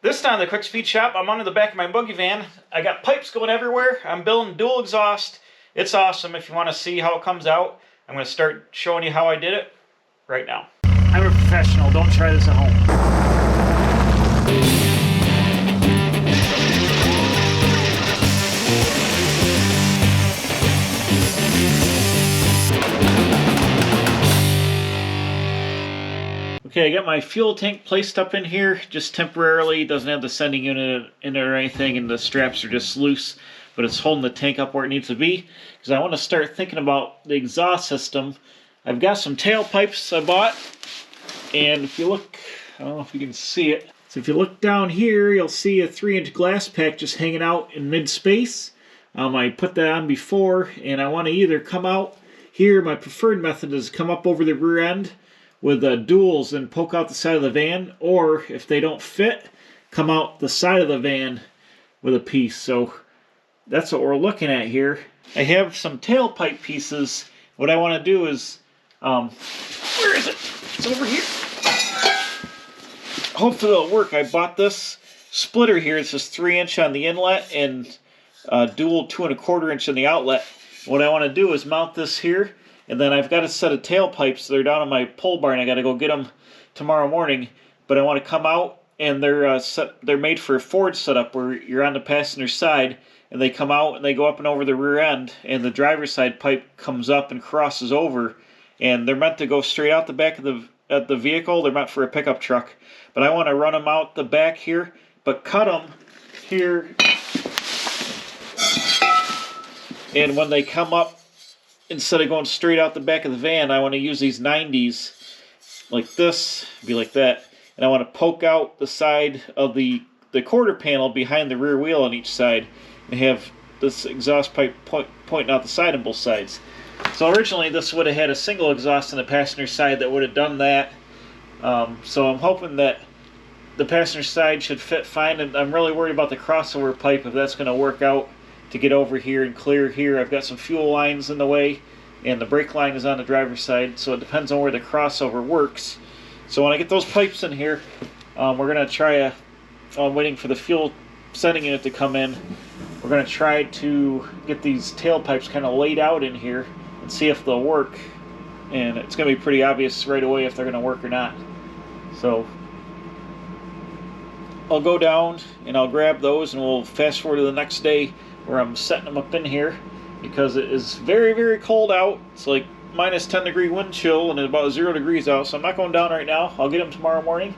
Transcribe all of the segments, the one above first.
This time, the Quick Speed Shop, I'm under the back of my boogie van. I got pipes going everywhere. I'm building dual exhaust. It's awesome. If you want to see how it comes out, I'm going to start showing you how I did it right now. I'm a professional. Don't try this at home. Okay, I got my fuel tank placed up in here just temporarily. It doesn't have the sending unit in it or anything, and the straps are just loose, but it's holding the tank up where it needs to be because I want to start thinking about the exhaust system. I've got some tailpipes I bought, and if you look, I don't know if you can see it. So if you look down here, you'll see a 3-inch glass pack just hanging out in mid-space. I put that on before, and I want to either come out here. My preferred method is come up over the rear end with duals and poke out the side of the van, or if they don't fit, come out the side of the van with a piece. So that's what we're looking at here. I have some tailpipe pieces. What I want to do is, where is it? It's over here. Hopefully it'll work. I bought this splitter here. It's just 3-inch on the inlet and dual 2 1/4 inch on the outlet. What I want to do is mount this here. And then I've got a set of tailpipes. They're down in my pole barn. I got to go get them tomorrow morning. But I want to come out, and they're made for a Ford setup where you're on the passenger side, and they come out and they go up and over the rear end, and the driver's side pipe comes up and crosses over, and they're meant to go straight out the back of the vehicle. They're meant for a pickup truck. But I want to run them out the back here, but cut them here, and when they come up, instead of going straight out the back of the van, I want to use these 90s like this, be like that, and I want to poke out the side of the quarter panel behind the rear wheel on each side and have this exhaust pipe pointing out the side on both sides. So originally this would have had a single exhaust on the passenger side that would have done that. So I'm hoping that the passenger side should fit fine, and I'm really worried about the crossover pipe, if that's going to work out to get over here and clear here. I've got some fuel lines in the way, and the brake line is on the driver's side, so it depends on where the crossover works. So when I get those pipes in here, we're going to try I'm waiting for the fuel sending unit to come in. We're going to try to get these tailpipes kind of laid out in here and see if they'll work. And it's going to be pretty obvious right away if they're going to work or not. So I'll go down and I'll grab those, and we'll fast forward to the next day where I'm setting them up in here because it is very, very cold out. It's like -10-degree wind chill and it's about 0 degrees out, so I'm not going down right now. I'll get them tomorrow morning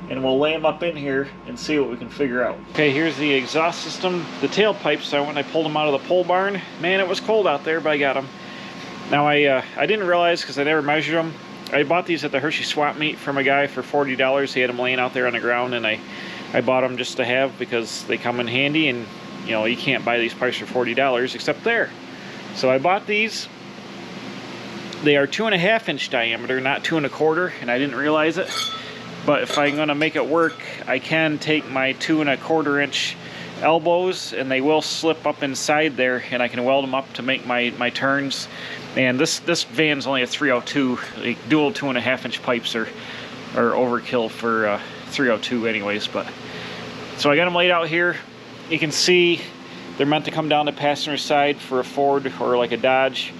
and we'll lay them up in here and see what we can figure out. Okay, here's the exhaust system, the tailpipes. When I pulled them out of the pole barn, man, it was cold out there, but I got them. Now I didn't realize, because I never measured them, I bought these at the Hershey swap meet from a guy for $40. He had them laying out there on the ground, and I bought them just to have because they come in handy, and you know, you can't buy these pipes for $40 except there. So I bought these. They are 2.5-inch diameter, not 2 1/4, and I didn't realize it. But if I'm gonna make it work, I can take my 2 1/4-inch elbows, and they will slip up inside there, and I can weld them up to make my turns. And this van's only a 302. Like, dual 2.5-inch pipes are overkill for 302 anyways. But so I got them laid out here. You can see they're meant to come down the passenger side for a Ford or like a Dodge,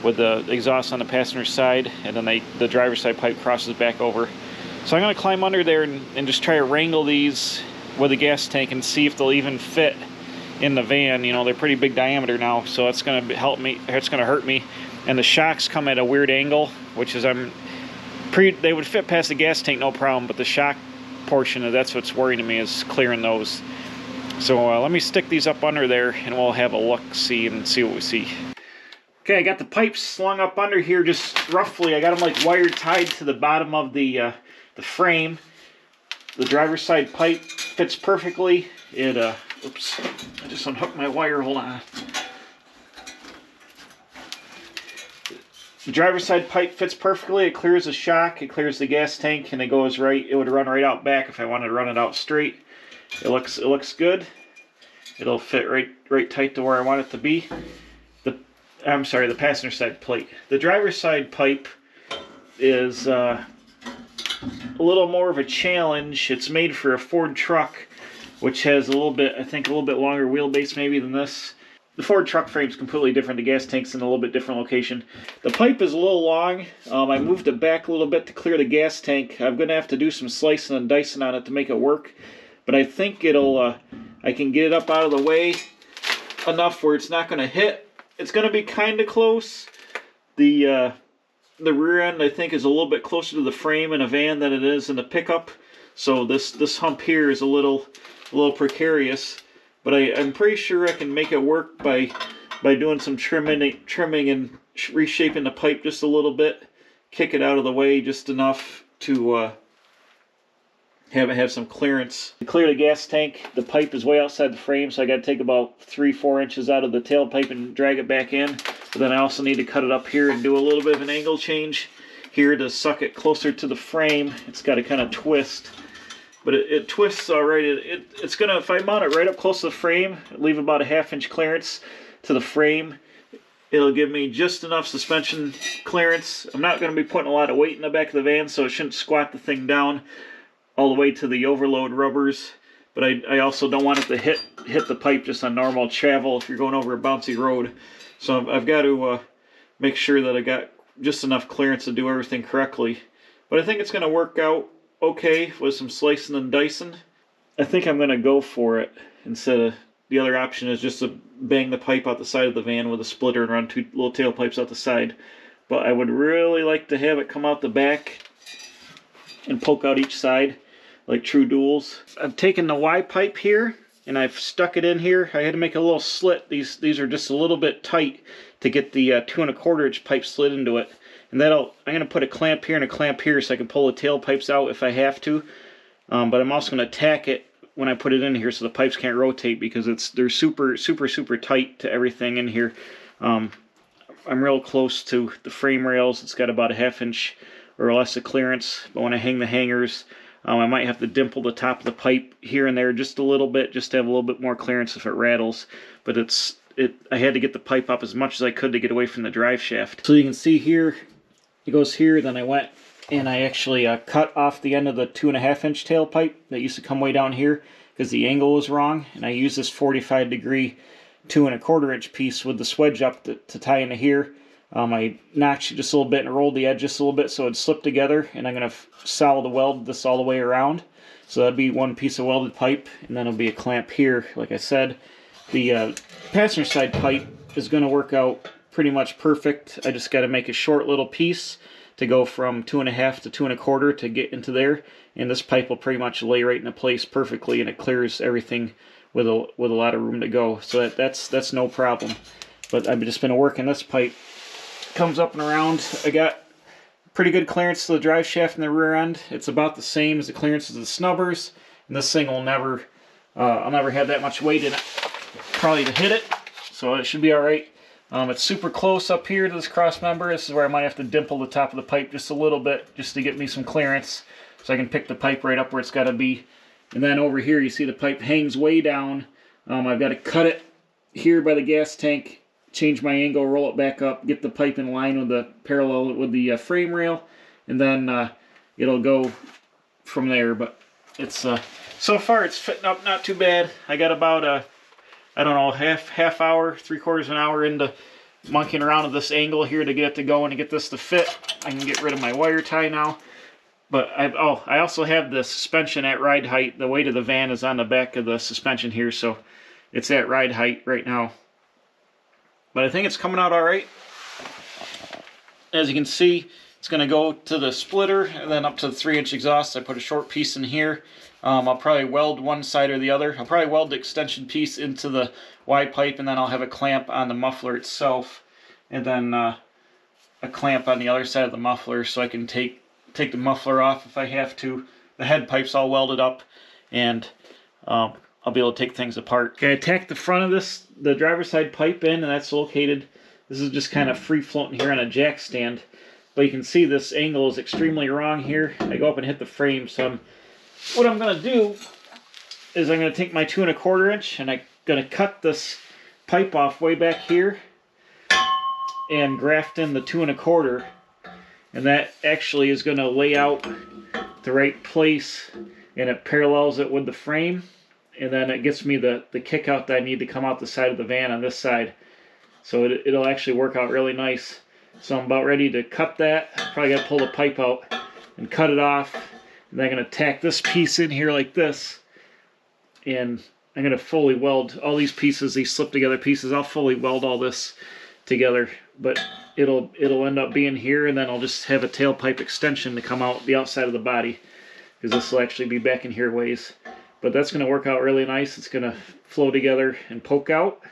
with the exhaust on the passenger side, and then the driver's side pipe crosses back over. So I'm going to climb under there and just try to wrangle these with a gas tank and see if they'll even fit in the van. You know, they're pretty big diameter now, so it's going to help me. It's going to hurt me. And the shocks come at a weird angle, which is they would fit past the gas tank no problem, but the shock portion, that's what's worrying me, is clearing those. So let me stick these up under there and we'll have a look-see and see what we see. Okay, I got the pipes slung up under here just roughly. I got them like wire tied to the bottom of the frame. The driver's side pipe fits perfectly. Oops, I just unhooked my wire, hold on. The driver's side pipe fits perfectly. It clears the shock, it clears the gas tank, and it goes right. It would run right out back if I wanted to run it out straight. It looks good. It'll fit right tight to where I want it to be. The passenger side plate. The driver's side pipe is a little more of a challenge. It's made for a Ford truck, which has a little bit, I think, a little bit longer wheelbase maybe than this. The Ford truck frame is completely different. The gas tank's in a little bit different location. The pipe is a little long. I moved it back a little bit to clear the gas tank. I'm going to have to do some slicing and dicing on it to make it work. But I think it'll, I can get it up out of the way enough where it's not going to hit. It's going to be kind of close. The rear end, I think, is a little bit closer to the frame in a van than it is in the pickup. So this hump here is a little precarious. But I'm pretty sure I can make it work by doing some trimming and reshaping the pipe just a little bit. Kick it out of the way just enough to have some clearance. To clear the gas tank, the pipe is way outside the frame, so I got to take about 3-4 inches out of the tailpipe and drag it back in. But then I also need to cut it up here and do a little bit of an angle change here to suck it closer to the frame. It's got to kind of twist. But it twists all right. It's gonna, if I mount it right up close to the frame, leave about a 1/2 inch clearance to the frame, it'll give me just enough suspension clearance. I'm not gonna be putting a lot of weight in the back of the van, so it shouldn't squat the thing down all the way to the overload rubbers. But I also don't want it to hit the pipe just on normal travel if you're going over a bouncy road. So I've got to make sure that I got just enough clearance to do everything correctly. But I think it's gonna work out okay with some slicing and dicing. I think I'm going to go for it instead of the other option is just to bang the pipe out the side of the van with a splitter and run 2 little tailpipes out the side. But I would really like to have it come out the back and poke out each side like true duals. I've taken the Y pipe here and I've stuck it in here. I had to make a little slit. These are just a little bit tight to get the 2 1/4 inch pipe slid into it. And I'm going to put a clamp here and a clamp here so I can pull the tailpipes out if I have to. But I'm also going to tack it when I put it in here so the pipes can't rotate because they're super tight to everything in here. I'm real close to the frame rails. It's got about a 1/2 inch or less of clearance. But when I hang the hangers, I might have to dimple the top of the pipe here and there just a little bit just to have a little bit more clearance if it rattles. But I had to get the pipe up as much as I could to get away from the drive shaft. So you can see here, it goes here, then I went and I actually cut off the end of the 2 1/2 inch tailpipe that used to come way down here because the angle was wrong, and I used this 45-degree 2 1/4 inch piece with the swedge up to tie into here. I notched it just a little bit and rolled the edge just a little bit so it'd slip together, and I'm going to solid weld this all the way around. So that'd be one piece of welded pipe, and then it'll be a clamp here, like I said. The passenger side pipe is going to work out pretty much perfect. I just got to make a short little piece to go from 2 1/2 to 2 1/4 to get into there, and this pipe will pretty much lay right into place perfectly, and it clears everything with a lot of room to go. So that's no problem. But I've just been working this pipe. Comes up and around. I got pretty good clearance to the drive shaft and the rear end. It's about the same as the clearance of the snubbers, and this thing will never, I'll never have that much weight in it probably to hit it, so it should be all right. It's super close up here to this cross member. This is where I might have to dimple the top of the pipe just a little bit just to get me some clearance so I can pick the pipe right up where it's got to be. And then over here you see the pipe hangs way down. I've got to cut it here by the gas tank, change my angle, roll it back up, get the pipe in line with the parallel with the frame rail, and then it'll go from there. But it's so far it's fitting up not too bad. I got about I don't know, half hour, 3/4 of an hour into monkeying around with this angle here to get it to go and to get this to fit. I can get rid of my wire tie now. But I also have the suspension at ride height. The weight of the van is on the back of the suspension here, so it's at ride height right now. But I think it's coming out all right. As you can see, it's going to go to the splitter and then up to the 3-inch exhaust. I put a short piece in here. I'll probably weld one side or the other. I'll probably weld the extension piece into the Y pipe, and then I'll have a clamp on the muffler itself, and then a clamp on the other side of the muffler so I can take the muffler off if I have to. The head pipe's all welded up, and I'll be able to take things apart. Okay, I tacked the front of this, the driver's side pipe in, and that's located. This is just kind of free floating here on a jack stand. But you can see this angle is extremely wrong here. I go up and hit the frame, so what I'm going to do is I'm going to take my 2 1/4 inch and I'm going to cut this pipe off way back here and graft in the 2 1/4, and that actually is going to lay out the right place, and it parallels it with the frame, and then it gets me the kick out that I need to come out the side of the van on this side. So it'll actually work out really nice. So I'm about ready to cut that. Probably got to pull the pipe out and cut it off. And then I'm going to tack this piece in here like this. And I'm going to fully weld all these pieces, these slip together pieces. I'll fully weld all this together. But it'll end up being here, and then I'll just have a tailpipe extension to come out the outside of the body. Because this will actually be back in here ways. But that's going to work out really nice. It's going to flow together and poke out.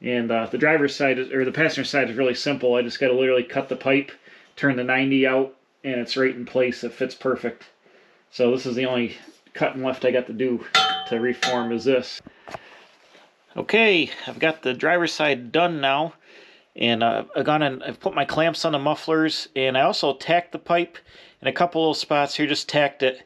And the driver's side, or the passenger side, is really simple. I just got to literally cut the pipe, turn the 90 out, and it's right in place. It fits perfect. So this is the only cutting left I got to do to reform is this. Okay, I've got the driver's side done now. And I've put my clamps on the mufflers, and I also tacked the pipe in a couple little spots here, just tacked it.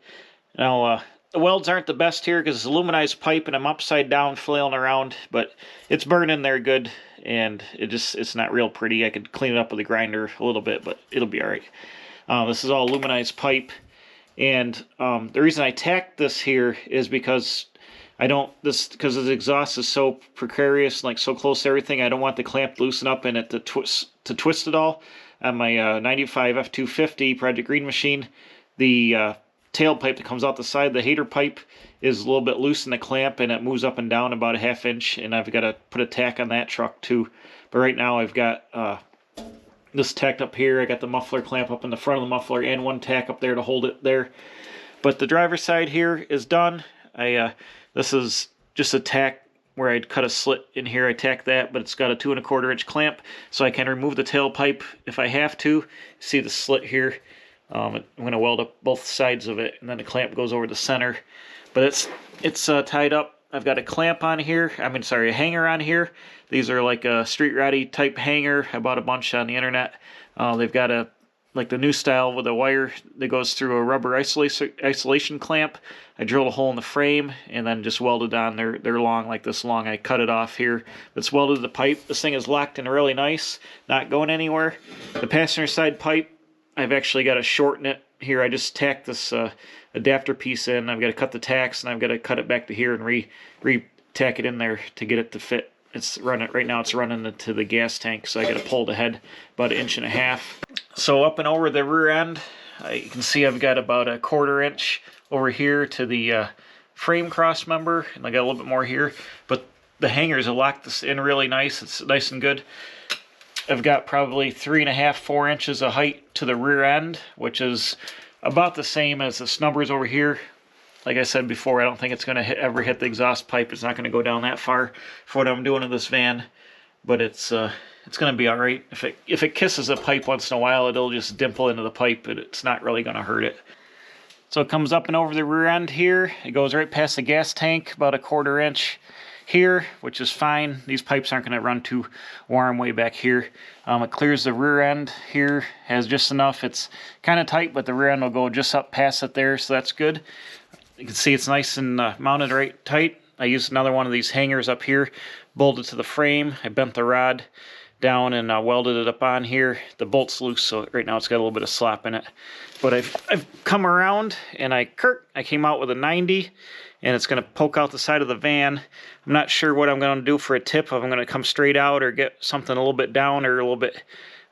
Now, the welds aren't the best here because it's aluminized pipe and I'm upside down flailing around, but it's burning there good, and it's not real pretty. I could clean it up with a grinder a little bit, but it'll be all right. This is all aluminized pipe, and the reason I tacked this here is because because the exhaust is so precarious, like so close to everything, I don't want the clamp to loosen up and it to twist it all. On my 95 F250 Project Green machine, the tailpipe that comes out the side, the hater pipe, is a little bit loose in the clamp, and it moves up and down about a ½ inch, and I've got to put a tack on that truck too. But right now I've got this tacked up here. I got the muffler clamp up in the front of the muffler and one tack up there to hold it there. But the driver's side here is done. This is just a tack where I'd cut a slit in here. I tack that, but it's got a 2 1/4 inch clamp, so I can remove the tailpipe if I have to. See the slit here? I'm going to weld up both sides of it, and then the clamp goes over the center. But it's tied up. I've got a clamp on here. A hanger on here. These are like a street ratty type hanger. I bought a bunch on the internet. They've got like the new style with a wire that goes through a rubber isolation clamp. I drilled a hole in the frame and then just welded on. They're long, like this long. I cut it off here. It's welded to the pipe. This thing is locked in really nice, not going anywhere. The passenger side pipe, I've actually got to shorten it here. I just tacked this adapter piece in. I've got to cut the tacks, and I've got to cut it back to here and re-tack it in there to get it to fit. It's running right now. It's running into the gas tank, so I got to pull the head about 1.5 inches. So up and over the rear end, you can see I've got about a 1/4 inch over here to the frame cross member, and I got a little bit more here. But the hangers will lock this in really nice. It's nice and good. I've got probably 3.5, 4 inches of height to the rear end, which is about the same as the snubbers over here. Like I said before, I don't think it's going to ever hit the exhaust pipe. It's not going to go down that far for what I'm doing in this van, but it's going to be all right. If it kisses the pipe once in a while, it'll just dimple into the pipe, but it's not really going to hurt it. So it comes up and over the rear end here. It goes right past the gas tank, about a 1/4 inch here, which is fine. These pipes aren't going to run too warm way back here. It clears the rear end here, has just enough. It's kind of tight, but the rear end will go just up past it there, so that's good. You can see it's nice and mounted right tight. I used another one of these hangers up here, bolted to the frame. I bent the rod down and welded it up on here. The bolt's loose, so right now it's got a little bit of slop in it. But I've come around and I came out with a 90, and it's going to poke out the side of the van. I'm not sure what I'm going to do for a tip, if I'm going to come straight out or get something a little bit down or a little bit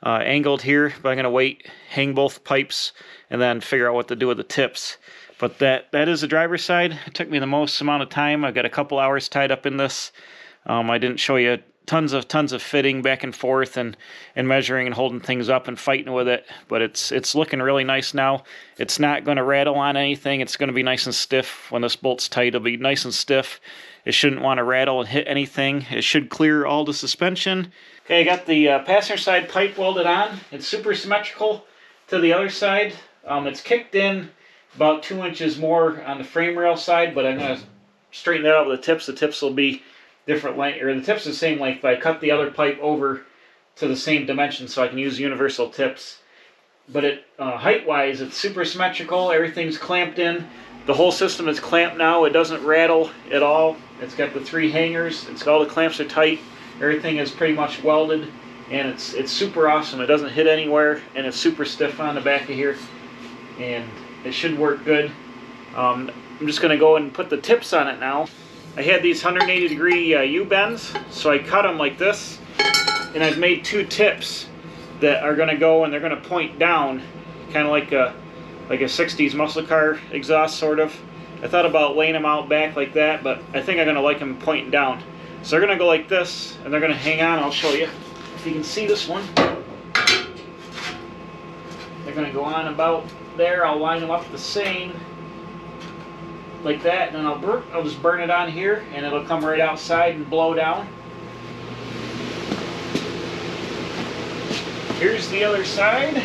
angled here. But I'm going to wait, hang both pipes, and then figure out what to do with the tips. But that is the driver's side. It took me the most amount of time. I've got a couple hours tied up in this. I didn't show you tons of fitting back and forth and measuring and holding things up and fighting with it, but it's looking really nice now. It's not going to rattle on anything. It's going to be nice and stiff. When this bolt's tight, it'll be nice and stiff. It shouldn't want to rattle and hit anything. It should clear all the suspension. Okay, I got the passenger side pipe welded on. It's super symmetrical to the other side. It's kicked in about 2 inches more on the frame rail side, but I'm going to straighten that out with the tips. The tips will be different length, or the tips are the same length, but I cut the other pipe over to the same dimension so I can use universal tips. But height-wise, it's super symmetrical. Everything's clamped in. The whole system is clamped now. It doesn't rattle at all. It's got the 3 hangers. It's got all the clamps are tight. Everything is pretty much welded, and it's super awesome. It doesn't hit anywhere, and it's super stiff on the back of here. And It should work good. I'm just going to go and put the tips on it now. I had these 180 degree U-bends, so I cut them like this, and I've made 2 tips that are going to go and they're going to point down, kind of like a 60s muscle car exhaust sort of. I thought about laying them out back like that, but I think I'm going to like them pointing down. So they're going to go like this, and they're going to hang on. I'll show you if you can see this one. They're going to go on about there. I'll line them up the same, like that, and then I'll just burn it on here, and it'll come right outside and blow down. Here's the other side.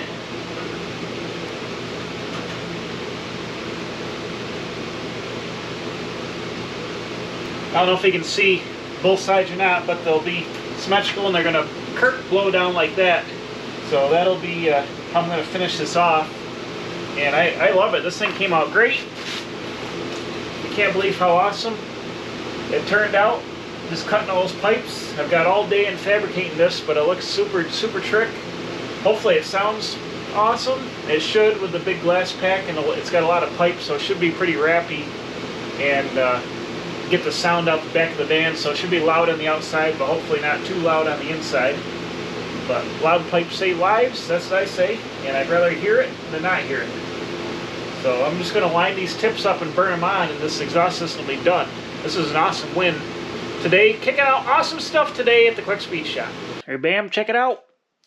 I don't know if you can see both sides or not, but they'll be symmetrical and they're going to blow down like that. So that'll be how I'm going to finish this off. And I love it. This thing came out great. I can't believe how awesome it turned out. Just cutting all those pipes. I've got all day in fabricating this, but it looks super trick. Hopefully it sounds awesome. It should with the big glass pack, and it's got a lot of pipes, so it should be pretty rappy and get the sound out the back of the van. So it should be loud on the outside, but hopefully not too loud on the inside. But loud pipes save lives, that's what I say, and I'd rather hear it than not hear it. So I'm just going to line these tips up and burn them on, and this exhaust system will be done. This is an awesome win today. Kicking out awesome stuff today at the Quick Speed Shop. Hey, bam, check it out.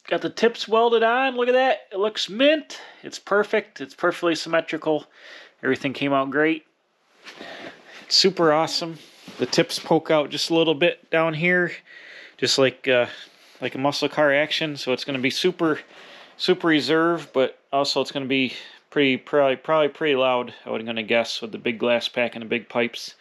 Got the tips welded on. Look at that. It looks mint. It's perfect. It's perfectly symmetrical. Everything came out great. It's super awesome. The tips poke out just a little bit down here, just like a muscle car action. So it's going to be super reserved, but also it's going to be probably pretty loud, I would going to guess, with the big glass pack and the big pipes.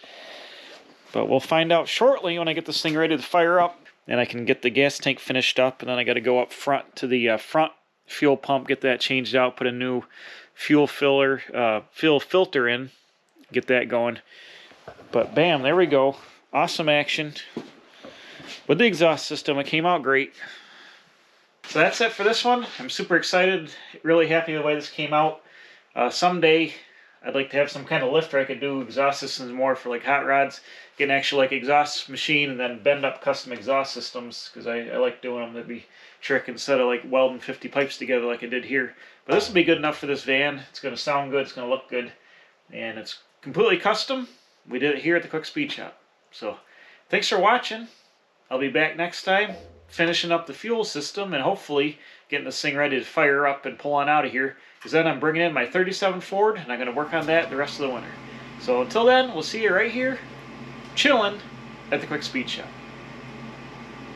But we'll find out shortly when I get this thing ready to fire up, and I can get the gas tank finished up, and then I got to go up front to the front fuel pump, get that changed out, put a new fuel filter in, get that going. But bam, there we go. Awesome action with the exhaust system. It came out great. So that's it for this one. I'm super excited, really happy with the way this came out. Someday I'd like to have some kind of lifter I could do exhaust systems more for like hot rods, get an actual like exhaust machine and then bend up custom exhaust systems, because I like doing them. That'd be trick instead of like welding 50 pipes together like I did here. But this will be good enough for this van. It's going to sound good, it's going to look good, and it's completely custom. We did it here at the Quick Speed Shop. So thanks for watching. I'll be back next time finishing up the fuel system and hopefully getting this thing ready to fire up and pull on out of here, because then I'm bringing in my 37 Ford and I'm going to work on that the rest of the winter. So until then, we'll see you right here chilling at the Quick Speed Shop.